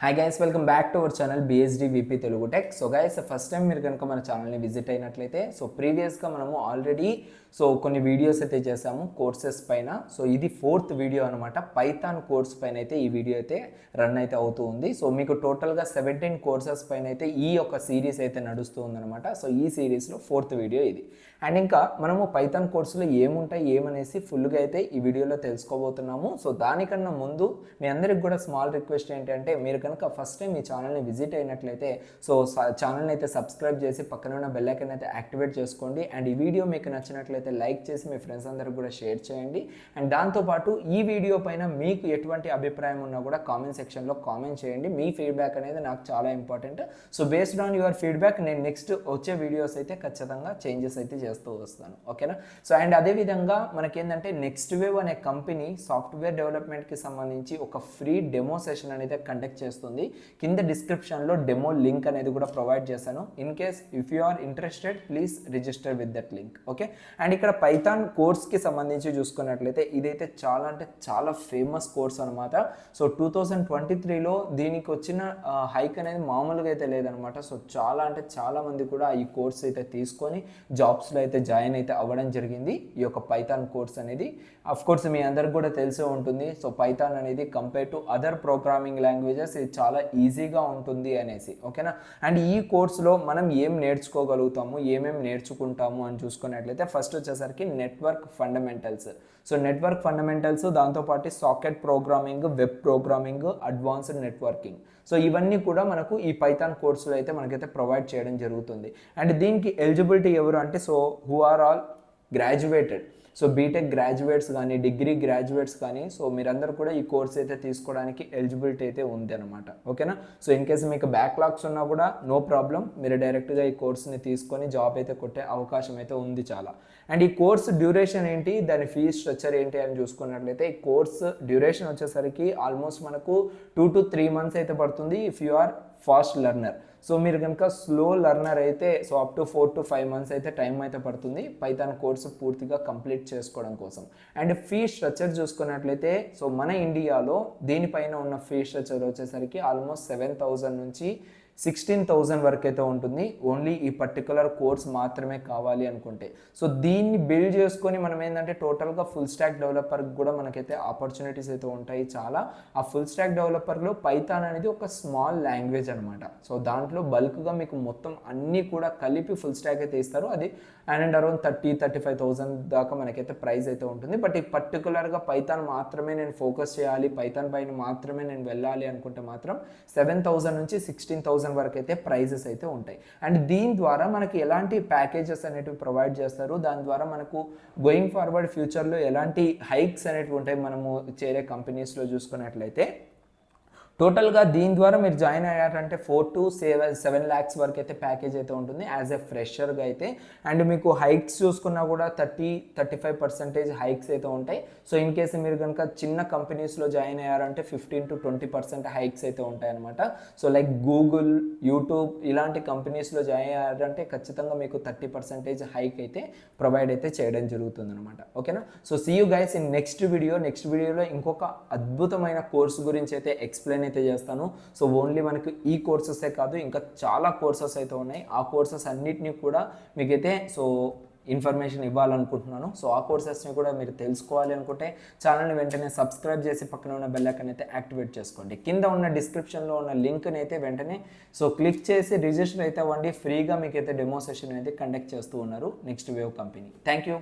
Hi guys, welcome back to our channel BSD VP Telugu tech. So guys, first time మీరు కనుక మన ఛానల్ని visit అయినట్లయితే ప్రీవియస్గా మనము ఆల్రెడీ కొన్ని వీడియోస్ అయితే చేసాము కోర్సెస్ పైన. ఇది 4th వీడియో అనమాట. పైథాన్ కోర్స్ పైన అయితే ఈ వీడియో అయితే రన్ అయితే అవుతూ ఉంది. మీకు టోటల్గా 17 కోర్సెస్ పైన అయితే ఈ యొక్క సిరీస్ అయితే నడుస్తూ ఉందన్నమాట. ఈ సిరీస్లో 4th వీడియో ఇది. అండ్ ఇంకా మనము పైథాన్ కోర్సులో ఏముంటాయి ఏమనేసి ఫుల్గా అయితే ఈ వీడియోలో తెలుసుకోబోతున్నాము. దానికన్నా ముందు మీ అందరికి కూడా స్మాల్ రిక్వెస్ట్ ఏంటంటే, మీరు కనుక ఫస్ట్ టైం ఈ ఛానల్ని విజిట్ అయినట్లయితే ఛానల్ని అయితే సబ్స్క్రైబ్ చేసి పక్కన ఉన్న బెల్ ఐకాన్ అయితే యాక్టివేట్ చేసుకోండి. అండ్ ఈ వీడియో మీకు నచ్చినట్లయితే లైక్ చేసి మీ ఫ్రెండ్స్ అందరికి కూడా షేర్ చేయండి. అండ్ దాంతోపాటు ఈ వీడియో పైన మీకు ఎటువంటి అభిప్రాయం ఉన్నా కూడా కామెంట్ సెక్షన్లో కామెంట్ చేయండి. మీ ఫీడ్బ్యాక్ అనేది నాకు చాలా important. Based on your feedback నేను నెక్స్ట్ వచ్చే వీడియోస్ అయితే ఖచ్చితంగా చేంజెస్ అయితే చేస్తూ వస్తాను. ఓకేనా? అండ్ అదేవిధంగా మనకేంటంటే నెక్స్ట్ వేవ్ అనే కంపెనీ సాఫ్ట్వేర్ డెవలప్మెంట్కి సంబంధించి ఒక ఫ్రీ డెమో సెషన్ అనేది కండక్ట్ చేస్తుంది. కింద డిస్క్రిప్షన్లో డెమో లింక్ అనేది కూడా ప్రొవైడ్ చేశాను. In case if you are interested please register with that link. Okay? And ఇక్కడ పైథాన్ కోర్స్కి సంబంధించి చూసుకున్నట్లయితే ఇదైతే చాలా అంటే చాలా ఫేమస్ కోర్స్ అనమాట. 2023లో దీనికి వచ్చిన హైక్ అనేది మామూలుగా అయితే లేదనమాట. చాలా అంటే చాలా మంది కూడా ఈ కోర్స్ అయితే తీసుకొని జాబ్స్లో అయితే జాయిన్ అయితే అవ్వడం జరిగింది. ఈ యొక్క పైథాన్ కోర్స్ అనేది కోర్స్ మీ అందరికి కూడా తెలిసే ఉంటుంది. పైథాన్ అనేది compare to other programming languages ఇది చాలా ఈజీగా ఉంటుంది అనేసి. ఓకేనా? అండ్ ఈ కోర్సులో మనం ఏం నేర్చుకోగలుగుతాము, ఏమేమి నేర్చుకుంటాము అని చూసుకున్నట్లయితే ఫస్ట్ వచ్చేసరికి నెట్వర్క్ ఫండమెంటల్స్. నెట్వర్క్ ఫండమెంటల్స్, దాంతోపాటు socket programming, web programming, advanced networking. ఇవన్నీ కూడా మనకు ఈ పైథాన్ కోర్సులో అయితే మనకైతే ప్రొవైడ్ చేయడం జరుగుతుంది. అండ్ దీనికి ఎలిజిబిలిటీ ఎవరు అంటే who are all graduated. B Tech graduates కానీ, డిగ్రీ గ్రాడ్యుయేట్స్ కానీ మీరందరూ కూడా ఈ కోర్స్ అయితే తీసుకోవడానికి ఎలిజిబిలిటీ అయితే ఉంది అనమాట. ఓకేనా? ఇన్ కేసు మీకు బ్యాక్లాగ్స్ ఉన్నా కూడా నో ప్రాబ్లం, మీరు డైరెక్ట్గా ఈ కోర్స్ని తీసుకొని జాబ్ అయితే కొట్టే అవకాశం అయితే ఉంది చాలా. అండ్ ఈ కోర్స్ డ్యూరేషన్ ఏంటి, దాని ఫీజ్ స్ట్రక్చర్ ఏంటి అని చూసుకున్నట్లయితే ఈ కోర్స్ డ్యూరేషన్ వచ్చేసరికి ఆల్మోస్ట్ మనకు 2 to 3 months అయితే పడుతుంది if you are fast learner. మీరు కనుక స్లో లెర్నర్ అయితే అప్ టు 4 to 5 months అయితే టైం అయితే పడుతుంది పైథాన్ కోర్సు పూర్తిగా కంప్లీట్ చేసుకోవడం కోసం. అండ్ ఫీ స్ట్రక్చర్ చూసుకున్నట్లయితే మన ఇండియాలో దీనిపైన ఉన్న ఫీ స్ట్రక్చర్ వచ్చేసరికి ఆల్మోస్ట్ 7,000 నుంచి 16,000 వరకు అయితే ఉంటుంది. ఓన్లీ ఈ పర్టికులర్ కోర్స్ మాత్రమే కావాలి అనుకుంటే. దీన్ని బిల్డ్ చేసుకొని మనం ఏంటంటే టోటల్గా ఫుల్ స్టాక్ డెవలపర్కి కూడా మనకైతే ఆపర్చునిటీస్ అయితే ఉంటాయి చాలా. ఆ ఫుల్ స్టాక్ డెవలపర్లో పైథాన్ అనేది ఒక స్మాల్ లాంగ్వేజ్ అనమాట. దాంట్లో బల్క్గా మీకు మొత్తం అన్నీ కూడా కలిపి ఫుల్ స్టాక్ అయితే ఇస్తారు. అది అండ్ అరౌండ్ 30-35,000 దాకా మనకైతే ప్రైస్ అయితే ఉంటుంది. బట్ ఈ పర్టికులర్గా పైథాన్ మాత్రమే నేను ఫోకస్ చేయాలి, పైథాన్ పైన మాత్రమే నేను వెళ్ళాలి అనుకుంటే మాత్రం 7,000 నుంచి 16,000 వరకు అయితే ప్రైజెస్ అయితే ఉంటాయి. అండ్ దీని ద్వారా మనకి ఎలాంటి ప్యాకేజెస్ అనేటివి ప్రొవైడ్ చేస్తారు, దాని ద్వారా మనకు గోయింగ్ ఫార్వర్డ్ ఫ్యూచర్లో ఎలాంటి హైక్స్ అనేటివి ఉంటాయి మనము చేరే కంపెనీస్లో చూసుకున్నట్లయితే. టోటల్గా దీని ద్వారా మీరు జాయిన్ అయ్యారంటే 4 to 7 lakhs వరకు అయితే ప్యాకేజ్ అయితే ఉంటుంది యాజ్ ఎ ఫ్రెషర్గా అయితే. అండ్ మీకు హైక్స్ చూసుకున్నా కూడా 30-35% హైక్స్ అయితే ఉంటాయి. ఇన్ కేసు మీరు కనుక చిన్న కంపెనీస్లో జాయిన్ అయ్యారంటే 15 to 20% హైక్స్ అయితే ఉంటాయి అనమాట. లైక్ గూగుల్, యూట్యూబ్ ఇలాంటి కంపెనీస్లో జాయిన్ అయ్యారంటే ఖచ్చితంగా మీకు 30% హైక్ అయితే ప్రొవైడ్ అయితే చేయడం జరుగుతుంది అనమాట. ఓకేనా? See you guys in next video. Next వీడియోలో ఇంకొక అద్భుతమైన కోర్సు గురించి అయితే ఎక్స్ప్లెయిన్ అయితే చేస్తాను. ఓన్లీ మనకు ఈ కోర్సెసే కాదు, ఇంకా చాలా కోర్సెస్ అయితే ఉన్నాయి. ఆ కోర్సెస్ అన్నిటినీ కూడా మీకైతే ఇన్ఫర్మేషన్ ఇవ్వాలనుకుంటున్నాను. ఆ కోర్సెస్ని కూడా మీరు తెలుసుకోవాలి అనుకుంటే ఛానల్ని వెంటనే సబ్స్క్రైబ్ చేసి పక్కన ఉన్న బెల్ ఐకాన్ అయితే యాక్టివేట్ చేసుకోండి. కింద ఉన్న డిస్క్రిప్షన్లో ఉన్న లింక్ని అయితే వెంటనే క్లిక్ చేసి రిజిస్టర్ అయితే అవ్వండి. ఫ్రీగా మీకైతే డెమో సెషన్ అయితే కండక్ట్ చేస్తూ ఉన్నారు next wave company. Thank you.